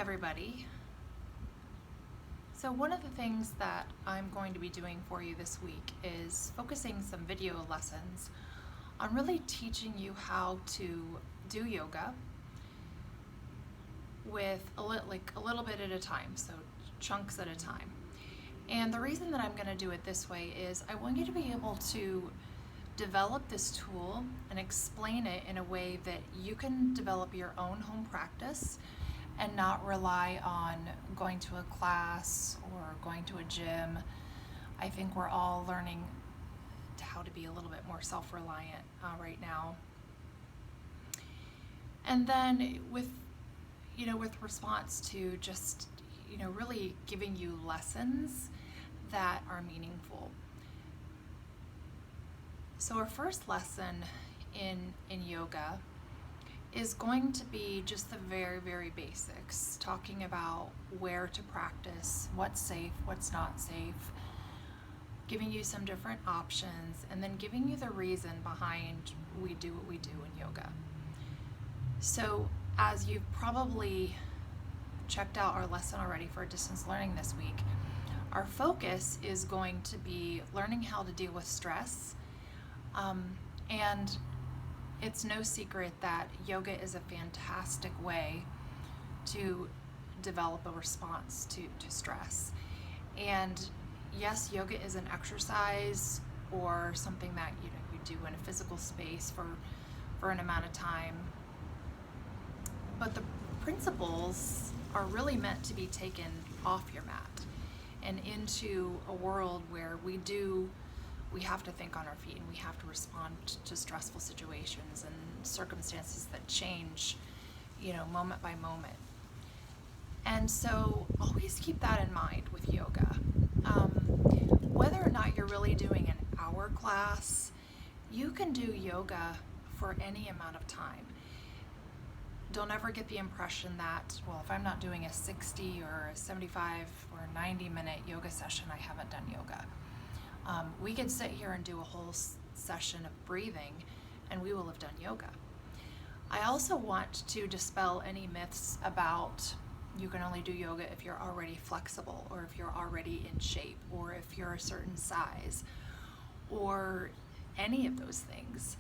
everybody. So one of the things that I'm going to be doing for you this week is focusing some video lessons on really teaching you how to do yoga with a little bit at a time, so chunks at a time. And the reason that I'm going to do it this way is I want you to be able to develop this tool and explain it in a way that you can develop your own home practice and not rely on going to a class or going to a gym. I think we're all learning how to be a little bit more self-reliant right now. And then with response to just, really giving you lessons that are meaningful. So our first lesson in yoga is going to be just the very, very basics, talking about where to practice, what's safe, what's not safe, giving you some different options, and then giving you the reason behind we do what we do in yoga. So as you've probably checked out our lesson already for distance learning this week, our focus is going to be learning how to deal with stress. And it's no secret that yoga is a fantastic way to develop a response to stress. And yes, yoga is an exercise or something that you do in a physical space for an amount of time. But the principles are really meant to be taken off your mat and into a world where we have to think on our feet and we have to respond to stressful situations and circumstances that change, moment by moment. And so always keep that in mind with yoga. Whether or not you're really doing an hour class, you can do yoga for any amount of time. Don't ever get the impression that, if I'm not doing a 60 or a 75 or 90-minute yoga session, I haven't done yoga. We could sit here and do a whole session of breathing and we will have done yoga. I also want to dispel any myths about you can only do yoga if you're already flexible or if you're already in shape or if you're a certain size or any of those things.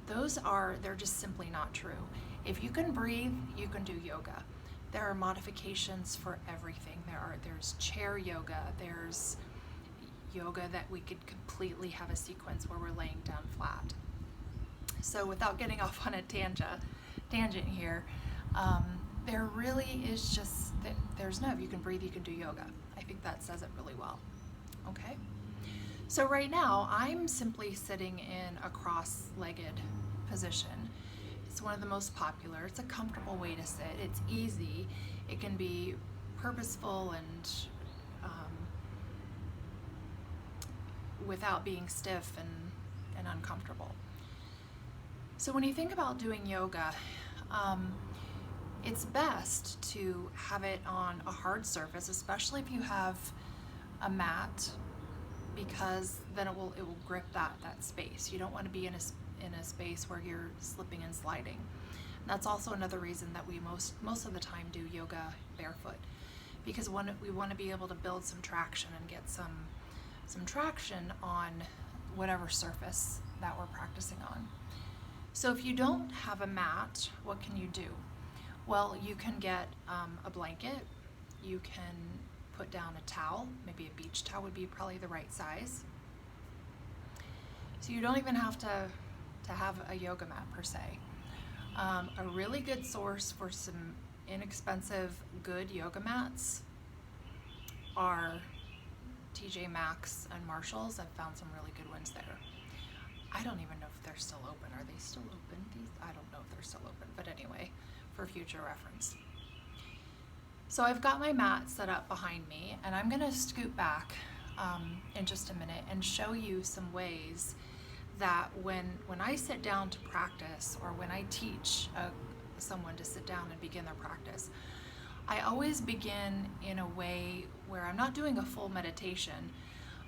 They're just simply not true. If you can breathe, you can do yoga. There are modifications for everything. There's chair yoga, there's yoga that we could completely have a sequence where we're laying down flat. So without getting off on a tangent here, there really is just, if you can breathe, you can do yoga. I think that says it really well. Okay? So right now, I'm simply sitting in a cross-legged position. It's one of the most popular. It's a comfortable way to sit. It's easy. It can be purposeful and without being stiff and uncomfortable. So when you think about doing yoga, it's best to have it on a hard surface, especially if you have a mat, because then it will grip that space. You don't want to be in a space where you're slipping and sliding. And that's also another reason that we most of the time do yoga barefoot, because we want to be able to build some traction and get some traction on whatever surface that we're practicing on. So if you don't have a mat, what can you do? Well, you can get a blanket. You can put down a towel. Maybe a beach towel would be probably the right size. So you don't even have to have a yoga mat per se. A really good source for some inexpensive, good yoga mats are TJ Maxx and Marshalls. I've found some really good ones there. I don't even know if they're still open. Are they still open? I don't know if they're still open, but anyway, for future reference. So I've got my mat set up behind me, and I'm going to scoot back in just a minute and show you some ways that when I sit down to practice, or when I teach someone to sit down and begin their practice, I always begin in a way where I'm not doing a full meditation,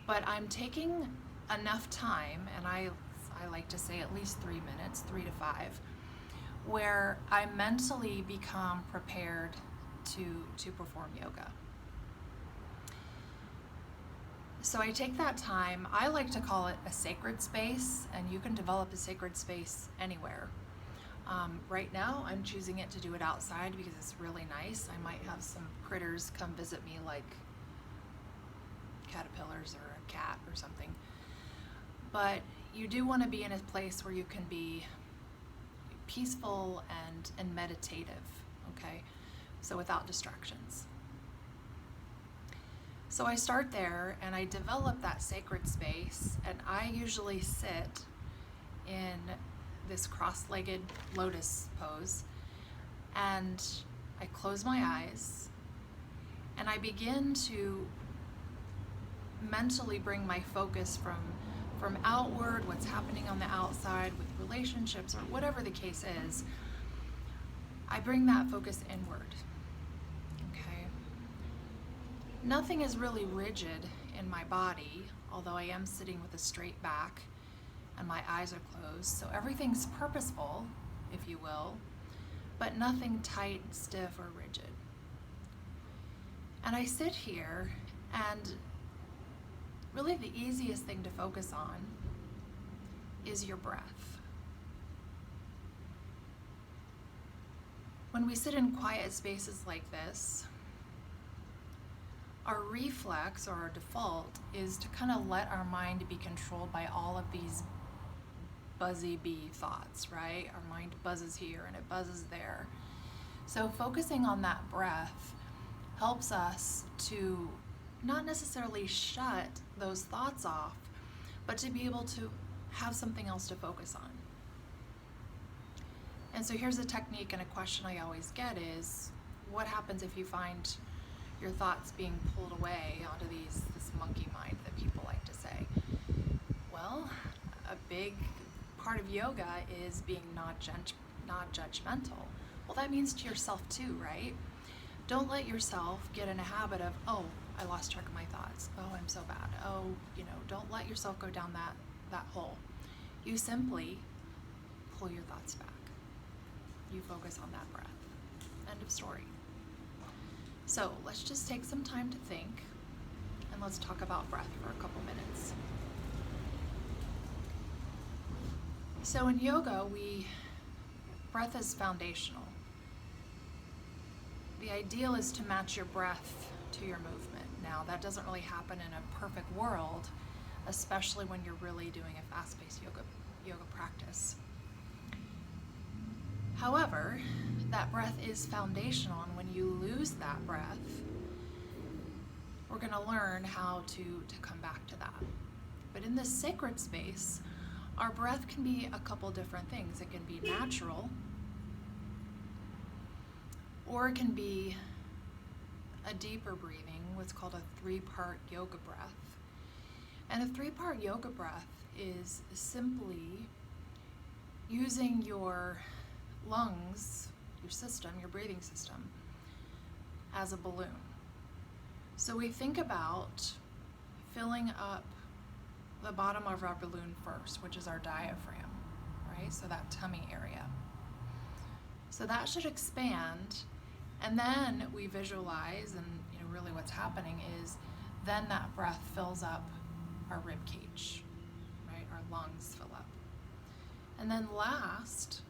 but I'm taking enough time, and I like to say at least 3 minutes, 3 to 5, where I mentally become prepared to perform yoga. So I take that time. I like to call it a sacred space, and you can develop a sacred space anywhere. Right now, I'm choosing to do it outside because it's really nice. I might have some critters come visit me, like caterpillars or a cat or something. But you do want to be in a place where you can be peaceful and meditative, okay? So without distractions. So I start there and I develop that sacred space, and I usually sit in this cross-legged lotus pose, and I close my eyes and I begin to mentally bring my focus from outward, what's happening on the outside with relationships or whatever the case is. I bring that focus inward. Nothing is really rigid in my body, although I am sitting with a straight back and my eyes are closed. So everything's purposeful, if you will, but nothing tight, stiff, or rigid. And I sit here, and really the easiest thing to focus on is your breath. When we sit in quiet spaces like this, our reflex or our default is to kind of let our mind be controlled by all of these buzzy bee thoughts, right? Our mind buzzes here and it buzzes there. So focusing on that breath helps us to not necessarily shut those thoughts off, but to be able to have something else to focus on. And so here's a technique and a question I always get is, what happens if you find your thoughts being pulled away onto this monkey mind that people like to say? Well, a big part of yoga is being not judgmental. Well, that means to yourself too, right? Don't let yourself get in a habit of, oh, I lost track of my thoughts. Oh, I'm so bad. Oh, don't let yourself go down that hole. You simply pull your thoughts back. You focus on that breath. End of story. So let's just take some time to think, and let's talk about breath for a couple minutes. So in yoga, breath is foundational. The ideal is to match your breath to your movement. Now, that doesn't really happen in a perfect world, especially when you're really doing a fast-paced yoga practice. However, that breath is foundational, and when you lose that breath, we're going to learn how to come back to that. But in this sacred space, our breath can be a couple different things. It can be natural, or it can be a deeper breathing, what's called a 3-part yoga breath. And a 3-part yoga breath is simply using your lungs, your system, your breathing system, as a balloon. So we think about filling up the bottom of our balloon first, which is our diaphragm, right? So that tummy area. So that should expand, and then we visualize, and really what's happening is then that breath fills up our rib cage, right? Our lungs fill up. And then last,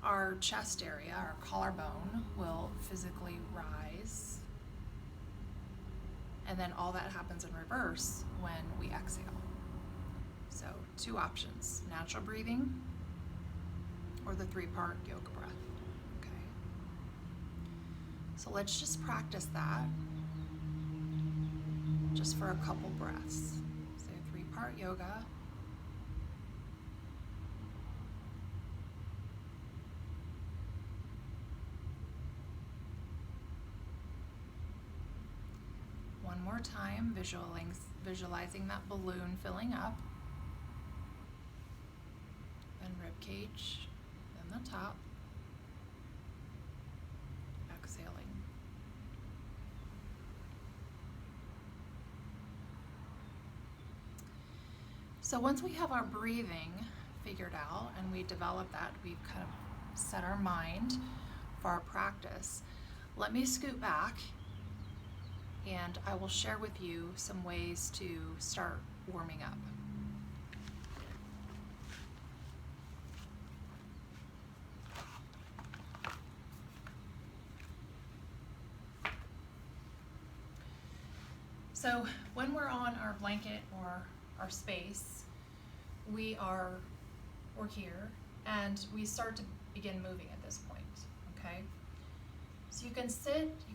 our chest area, our collarbone, will physically rise. And then all that happens in reverse when we exhale. So 2 options, natural breathing or the 3-part yoga breath. Okay. So let's just practice that just for a couple breaths. So 3-part yoga. One more time, visualizing that balloon filling up. Then rib cage, then the top. Exhaling. So once we have our breathing figured out and we develop that, we've kind of set our mind for our practice, Let me scoot back and I will share with you some ways to start warming up. So when we're on our blanket or our space, we're here, and we start to begin moving at this point, okay? So you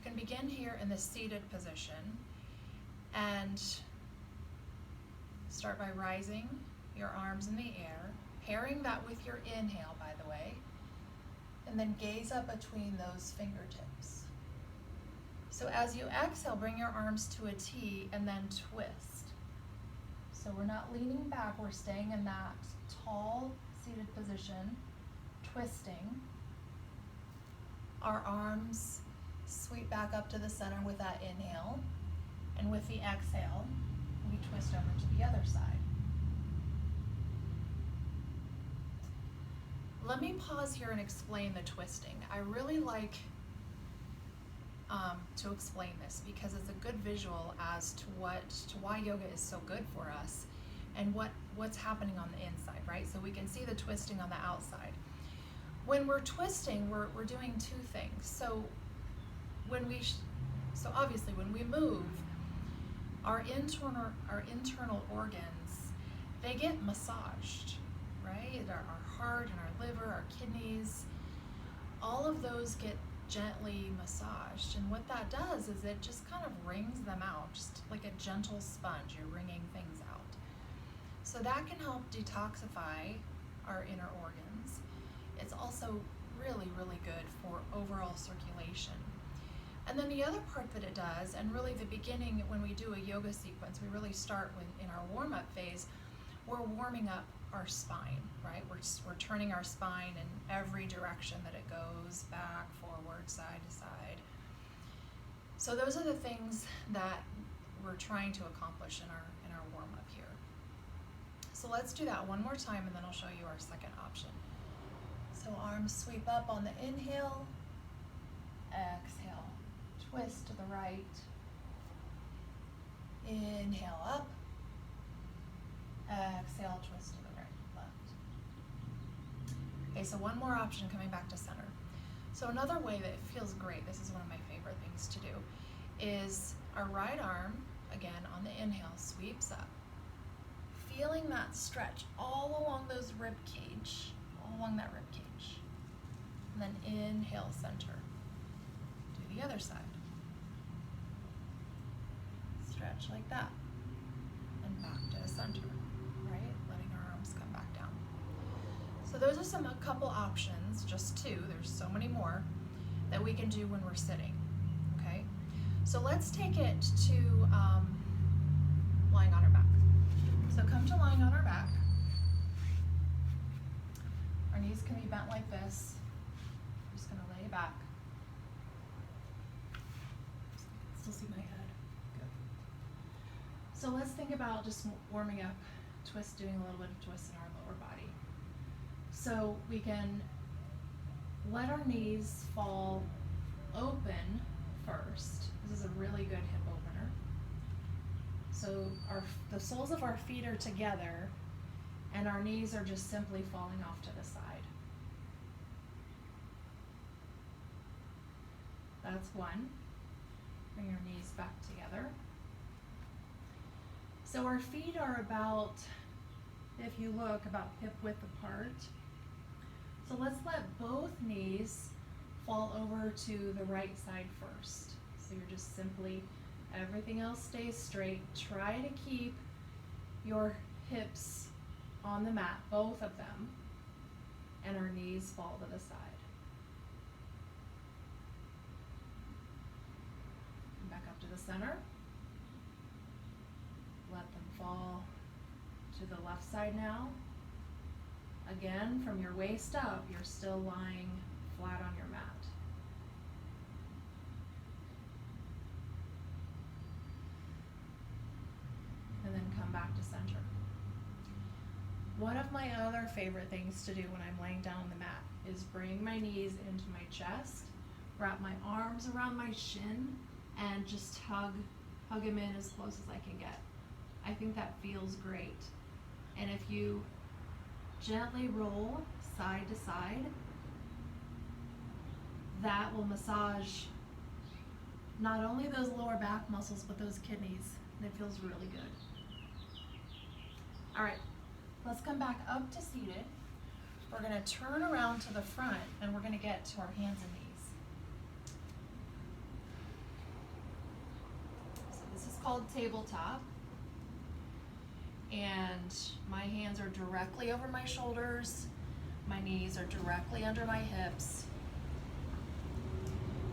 can begin here in the seated position and start by rising your arms in the air, pairing that with your inhale, by the way, and then gaze up between those fingertips. So as you exhale, bring your arms to a T and then twist. So we're not leaning back, we're staying in that tall seated position, twisting. Our arms sweep back up to the center with that inhale, and with the exhale, we twist over to the other side. Let me pause here and explain the twisting. I really like to explain this because it's a good visual as to why yoga is so good for us and what's happening on the inside, right? So we can see the twisting on the outside. When we're twisting, we're doing two things. So obviously when we move, our internal organs, they get massaged, right? Our heart and our liver, our kidneys, all of those get gently massaged, and what that does is it just kind of wrings them out, just like a gentle sponge. You're wringing things out. So that can help detoxify our inner organs. It's also really, really good for overall circulation. And then the other part that it does, and really the beginning when we do a yoga sequence, we really start in our warm-up phase, we're warming up our spine, right? We're turning our spine in every direction that it goes, back, forward, side to side. So those are the things that we're trying to accomplish in our warm-up here. So let's do that one more time, and then I'll show you our second option. So arms sweep up on the inhale, exhale, twist to the right, inhale up, exhale, twist to the right, left. Okay, so one more option, coming back to center. So another way that it feels great, this is one of my favorite things to do, is our right arm, again on the inhale, sweeps up, feeling that stretch all along those rib cage, all along that rib cage. And then inhale, center. Do the other side. Stretch like that. And back to the center, right? Letting our arms come back down. So those are a couple options, just two, there's so many more, that we can do when we're sitting, okay? So let's take it to lying on our back. So come to lying on our back. Our knees can be bent like this. I'm just gonna lay back. Still see my head. Good. So let's think about just warming up, doing a little bit of twist in our lower body. So we can let our knees fall open first. This is a really good hip opener. So the soles of our feet are together and our knees are just simply falling off to the side. That's one. Bring your knees back together. So our feet are about, if you look, about hip width apart. So let's let both knees fall over to the right side first. So you're just simply, everything else stays straight. Try to keep your hips on the mat, both of them, and our knees fall to the side. And back up to the center. Let them fall to the left side now. Again, from your waist up, you're still lying flat on your mat. And then come back to center. One of my other favorite things to do when I'm laying down on the mat is bring my knees into my chest wrap my arms around my shin and just hug him in as close as I can get. I think that feels great. And if you gently roll side to side, that will massage not only those lower back muscles, but those kidneys. And it feels really good. All right, let's come back up to seated. We're gonna turn around to the front and we're gonna get to our hands and knees. So this is called tabletop. And my hands are directly over my shoulders. My knees are directly under my hips.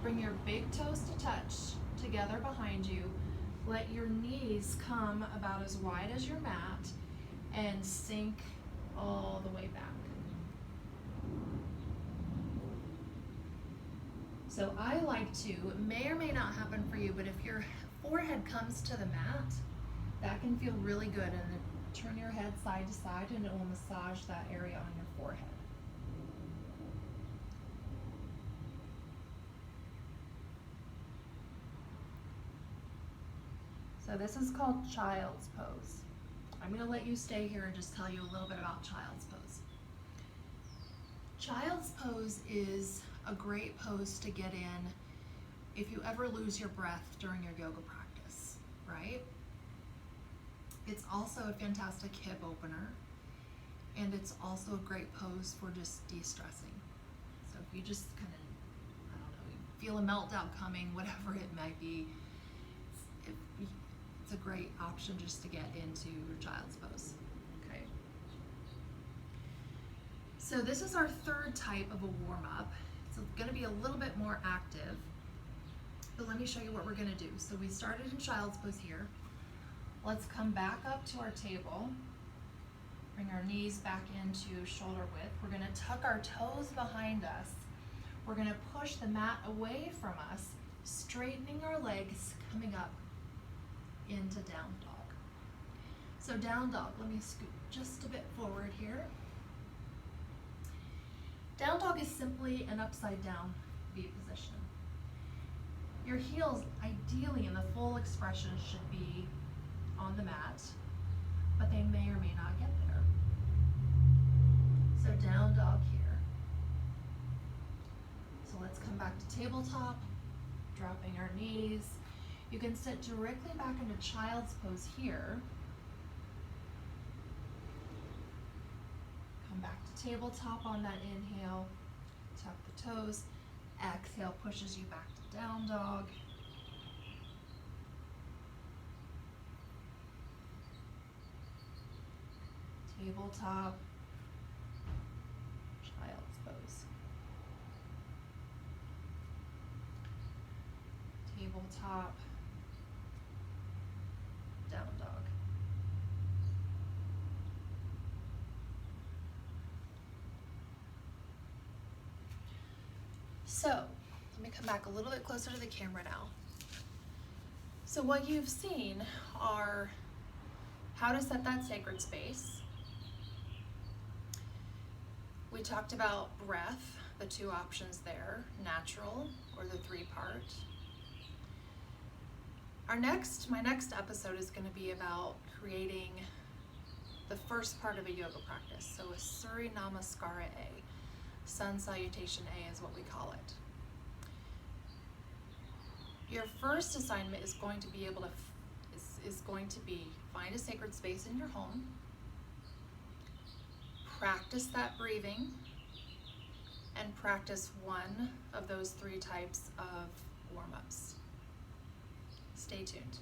Bring your big toes to touch together behind you. Let your knees come about as wide as your mat and sink all the way back. So I like to, it may or may not happen for you, but if your forehead comes to the mat, that can feel really good. And then turn your head side to side and it will massage that area on your forehead. So this is called child's pose. I'm going to let you stay here and just tell you a little bit about child's pose. Child's pose is a great pose to get in if you ever lose your breath during your yoga practice, right? It's also a fantastic hip opener, and it's also a great pose for just de-stressing. So if you just kind of, I don't know, you feel a meltdown coming, whatever it might be, it's a great option just to get into your child's pose. Okay. So this is our third type of a warm-up. It's going to be a little bit more active, but let me show you what we're going to do. So we started in child's pose here. Let's come back up to our table. Bring our knees back into shoulder width. We're going to tuck our toes behind us. We're going to push the mat away from us, straightening our legs, coming up into down dog. So down dog, let me scoot just a bit forward here. Down dog is simply an upside down V position. Your heels, ideally in the full expression, should be on the mat, but they may or may not get there. So down dog here. So let's come back to tabletop, dropping our knees. You can sit directly back into child's pose here. Come back to tabletop on that inhale, tuck the toes. Exhale pushes you back to down dog. Tabletop, child's pose. Tabletop, down dog. So, let me come back a little bit closer to the camera now. So what you've seen are how to set that sacred space. We talked about breath, the two options there, natural or the three-part. My next episode is going to be about creating the first part of a yoga practice. So a Surya Namaskara A, Sun Salutation A is what we call it. Your first assignment is going to be find a sacred space in your home, practice that breathing, and practice one of those three types of warm-ups. Stay tuned.